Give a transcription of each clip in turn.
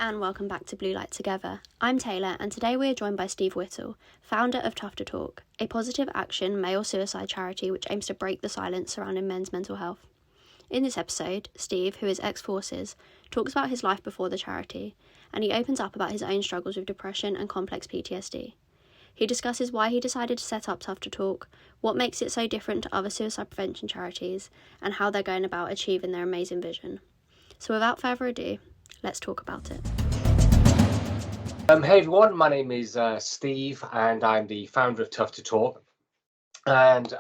and welcome back to Blue Light Together. I'm Taylor, and today we are joined by Steve Whittle, founder of Tough to Talk, a positive action male suicide charity which aims to break the silence surrounding men's mental health. In this episode, Steve, who is ex-forces, talks about his life before the charity, and he opens up about his own struggles with depression and complex PTSD. He discusses why he decided to set up Tough to Talk, what makes it so different to other suicide prevention charities, and how they're going about achieving their amazing vision. So without further ado, let's talk about it. Hey everyone, my name is Steve and I'm the founder of Tough to Talk. And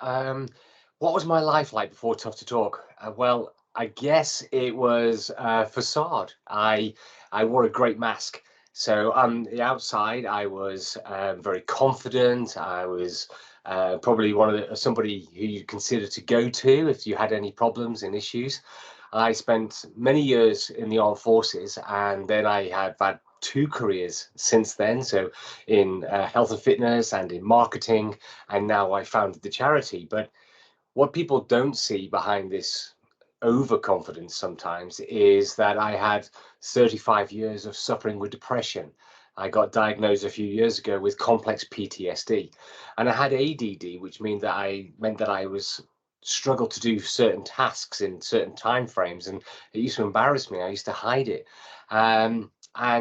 what was my life like before Tough to Talk? Well, I guess it was a facade. I wore a great mask. So on the outside, I was very confident. I was probably somebody who you consider to go to if you had any problems and issues. I spent many years in the armed forces, and then I have had two careers since then. So in health and fitness and in marketing, and now I founded the charity. But what people don't see behind this overconfidence sometimes is that I had 35 years of suffering with depression. I got diagnosed a few years ago with complex PTSD, and I had ADD, which meant that I was struggled to do certain tasks in certain time frames, and it used to embarrass me. I used to hide it. And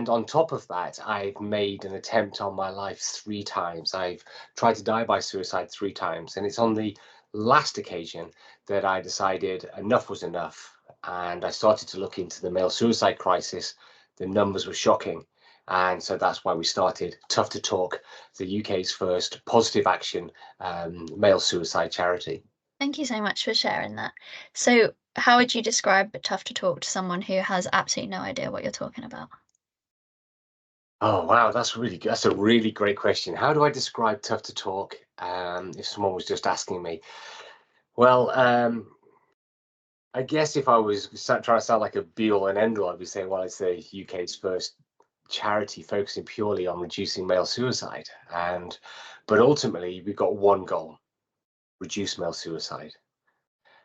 on top of that, I've made an attempt on my life 3 times. I've tried to die by suicide 3 times, and it's on the last occasion that I decided enough was enough, and I started to look into the male suicide crisis. The numbers were shocking, and so that's why we started Tough to Talk, the UK's first positive action male suicide charity. Thank you so much for sharing that. So how would you describe Tough to Talk to someone who has absolutely no idea what you're talking about? Oh wow, that's really good. That's a really great question. How do I describe Tough to Talk? If someone was just asking me, well, I guess if I was trying to sound like a be all and end all, I'd be saying, well, it's the UK's first charity focusing purely on reducing male suicide, but ultimately we've got one goal: reduce male suicide.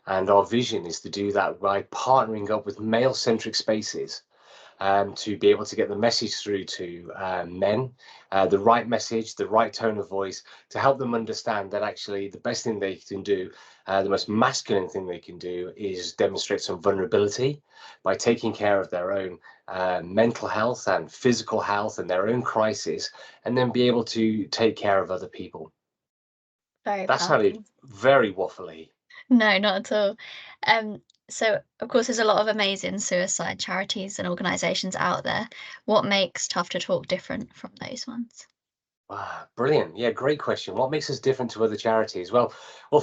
And our vision is to do that by partnering up with male-centric spaces to be able to get the message through to men, the right message, the right tone of voice, to help them understand that actually the best thing they can do, the most masculine thing they can do, is demonstrate some vulnerability by taking care of their own mental health and physical health and their own crisis, and then be able to take care of other people. Very That sounded powerful. very waffly. No, not at all. So of course there's a lot of amazing suicide charities and organizations out there. What makes Tough to Talk different from those ones? Brilliant. Yeah, great question. What makes us different to other charities? Well,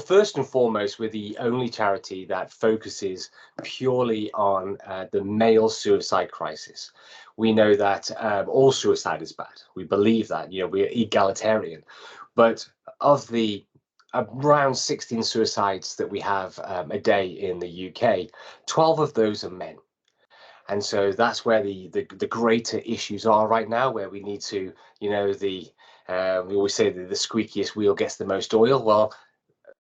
first and foremost, we're the only charity that focuses purely on the male suicide crisis. We know that all suicide is bad. We believe that, we're egalitarian. But of the around 16 suicides that we have a day in the UK, 12 of those are men. And so that's where the greater issues are right now, where we need to, we always say that the squeakiest wheel gets the most oil. Well,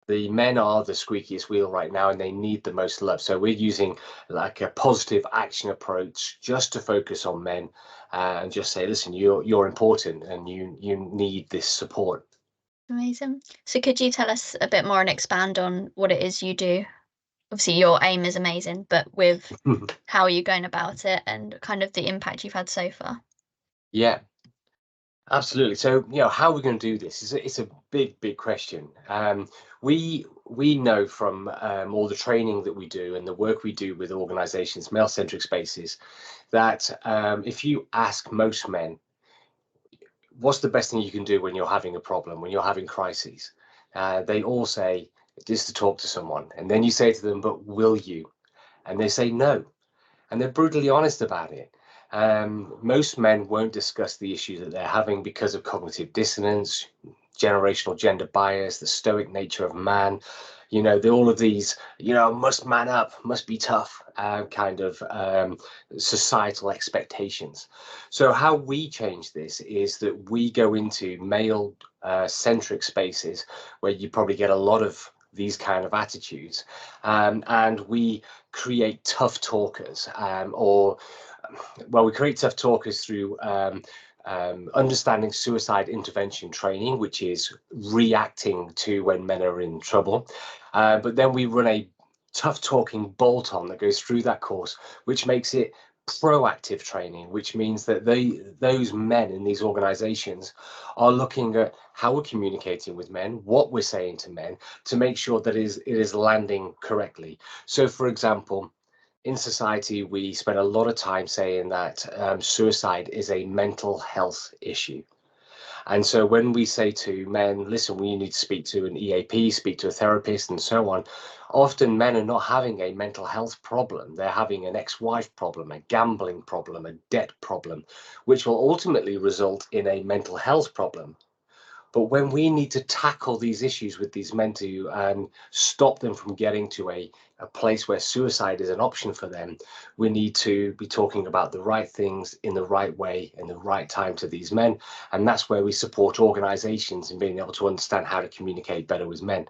the men are the squeakiest wheel right now, and they need the most love. So we're using like a positive action approach just to focus on men and just say, listen, you're important and you need this support. Amazing. So could you tell us a bit more and expand on what it is you do? Obviously your aim is amazing, but with how are you going about it and kind of the impact you've had so far? Yeah. Absolutely. So, how are we going to do this? It's a big question. We know from all the training that we do and the work we do with organizations, male-centric spaces, that if you ask most men, what's the best thing you can do when you're having a problem, when you're having crises? They all say, just to talk to someone. And then you say to them, but will you? And they say no. And they're brutally honest about it. Most men won't discuss the issues that they're having because of cognitive dissonance, generational gender bias, the stoic nature of man, all of these, must man up, must be tough, kind of societal expectations. So how we change this is that we go into male centric spaces where you probably get a lot of these kind of attitudes, and we create tough talkers, we create tough talkers through understanding suicide intervention training, which is reacting to when men are in trouble. But then we run a tough talking bolt on that goes through that course, which makes it proactive training, which means that those men in these organizations are looking at how we're communicating with men, what we're saying to men, to make sure that it is landing correctly. So, for example, in society, we spend a lot of time saying that suicide is a mental health issue. And so when we say to men, listen, we need to speak to an EAP, speak to a therapist, and so on, often men are not having a mental health problem. They're having an ex-wife problem, a gambling problem, a debt problem, which will ultimately result in a mental health problem. But when we need to tackle these issues with these men to stop them from getting to a place where suicide is an option for them, we need to be talking about the right things in the right way in the right time to these men. And that's where we support organizations in being able to understand how to communicate better with men.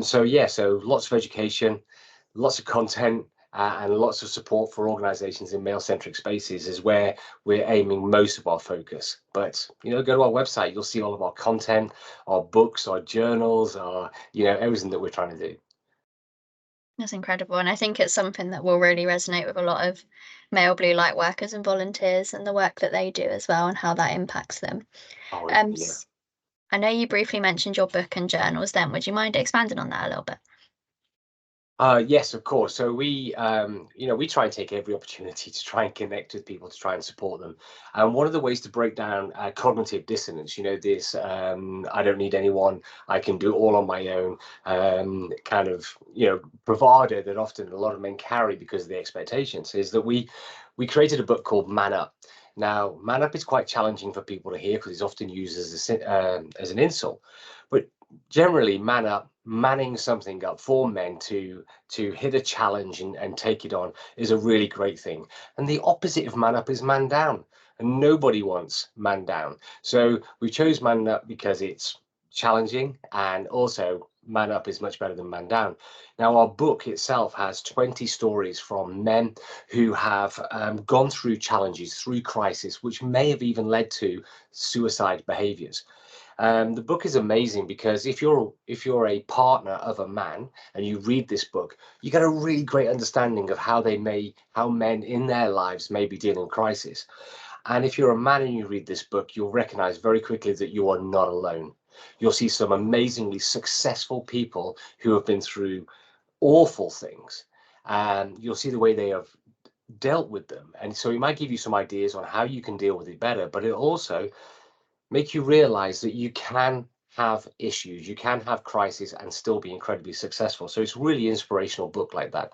So lots of education, lots of content, and lots of support for organizations in male-centric spaces is where we're aiming most of our focus. But go to our website, you'll see all of our content, our books, our journals, our everything that we're trying to do. That's incredible. And I think it's something that will really resonate with a lot of male blue light workers and volunteers and the work that they do as well and how that impacts them. Oh Um, yeah. I know you briefly mentioned your book and journals then. Would you mind expanding on that a little bit? Yes, of course. So we try and take every opportunity to try and connect with people, to try and support them. And one of the ways to break down cognitive dissonance, this I don't need anyone, I can do it all on my own, kind of, bravado that often a lot of men carry because of the expectations, is that we created a book called Man Up. Now, man up is quite challenging for people to hear because it's often used as an insult. But generally, man up, manning something up for men to hit a challenge and take it on is a really great thing. And the opposite of man up is man down. And nobody wants man down. So we chose man up because it's challenging, and also man up is much better than man down. Now, our book itself has 20 stories from men who have gone through challenges, through crisis, which may have even led to suicide behaviors. The book is amazing because if you're a partner of a man and you read this book, you get a really great understanding of how men in their lives may be dealing with crisis. And if you're a man and you read this book, you'll recognize very quickly that you are not alone. You'll see some amazingly successful people who have been through awful things, and you'll see the way they have dealt with them. And so it might give you some ideas on how you can deal with it better, but it'll also make you realize that you can have issues, you can have crises and still be incredibly successful. So it's really inspirational book like that.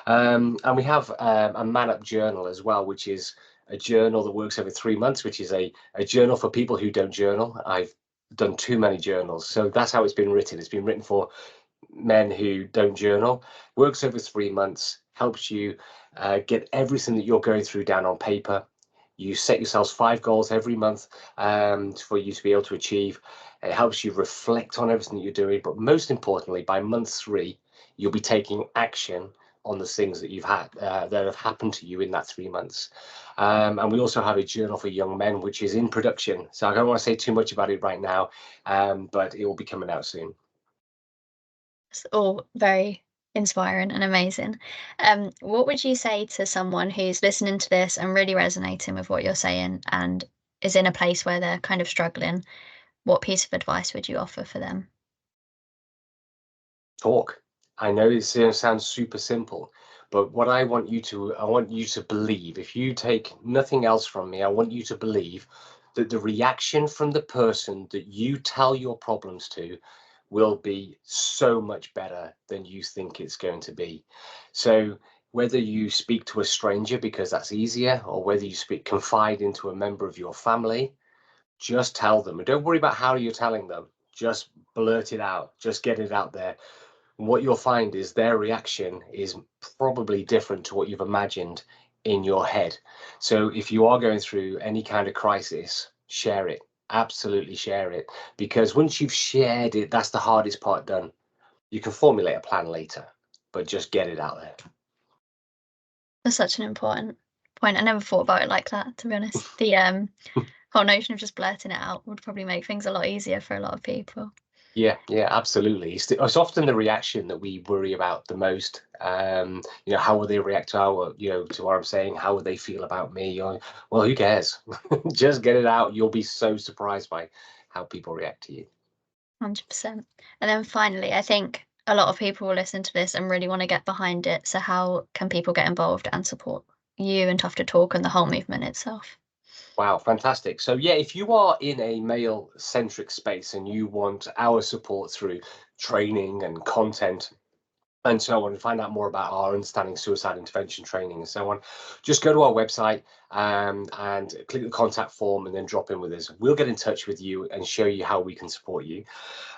And we have a Man Up journal as well, which is a journal that works every 3 months, which is a journal for people who don't journal. I've done too many journals, so that's how it's been written. It's been written for men who don't journal. Works over 3 months, helps you get everything that you're going through down on paper. You set yourselves 5 goals every month for you to be able to achieve. It helps you reflect on everything that you're doing, but most importantly, by month 3, you'll be taking action on the things that you've had that have happened to you in that 3 months. And we also have a journal for young men, which is in production. So I don't want to say too much about it right now, but it will be coming out soon. It's all very inspiring and amazing. What would you say to someone who's listening to this and really resonating with what you're saying and is in a place where they're kind of struggling? What piece of advice would you offer for them? Talk. I know it sounds super simple, but what I want you to believe, if you take nothing else from me, I want you to believe that the reaction from the person that you tell your problems to will be so much better than you think it's going to be. So whether you speak to a stranger because that's easier, or whether you confide into a member of your family, just tell them. And don't worry about how you're telling them. Just blurt it out. Just get it out there. What you'll find is their reaction is probably different to what you've imagined in your head. So if you are going through any kind of crisis, share it. Absolutely share it. Because once you've shared it, that's the hardest part done. You can formulate a plan later, but just get it out there. That's such an important point. I never thought about it like that, to be honest. The whole notion of just blurting it out would probably make things a lot easier for a lot of people. Yeah, absolutely. It's often the reaction that we worry about the most. How will they react to to what I'm saying? How will they feel about me? Or, well, who cares? Just get it out. You'll be so surprised by how people react to you. 100%. And then finally, I think a lot of people will listen to this and really want to get behind it. So how can people get involved and support you and Tough to Talk and the whole movement itself? Wow, fantastic. So yeah, if you are in a male-centric space and you want our support through training and content and so on, and find out more about our understanding suicide intervention training and so on, just go to our website and click the contact form and then drop in with us. We'll get in touch with you and show you how we can support you.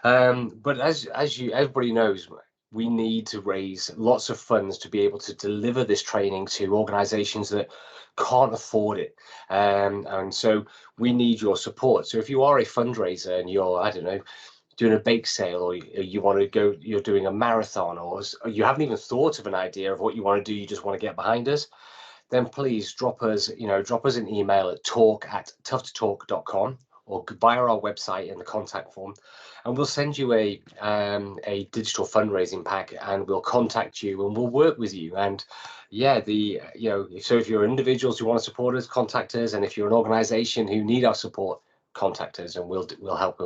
But as everybody knows, we need to raise lots of funds to be able to deliver this training to organizations that can't afford it. And so we need your support. So if you are a fundraiser and you're, I don't know, doing a bake sale, or you want to go, you're doing a marathon, or you haven't even thought of an idea of what you want to do, you just want to get behind us, then please drop us an email at talk@toughtotalk.com or via our website in the contact form, and we'll send you a digital fundraising pack, and we'll contact you and we'll work with you. And yeah, so if you're individuals who want to support us, contact us, and if you're an organization who need our support, contact us, and we'll help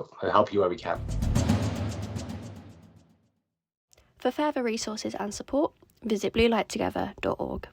you where we can. For further resources and support, visit bluelighttogether.org.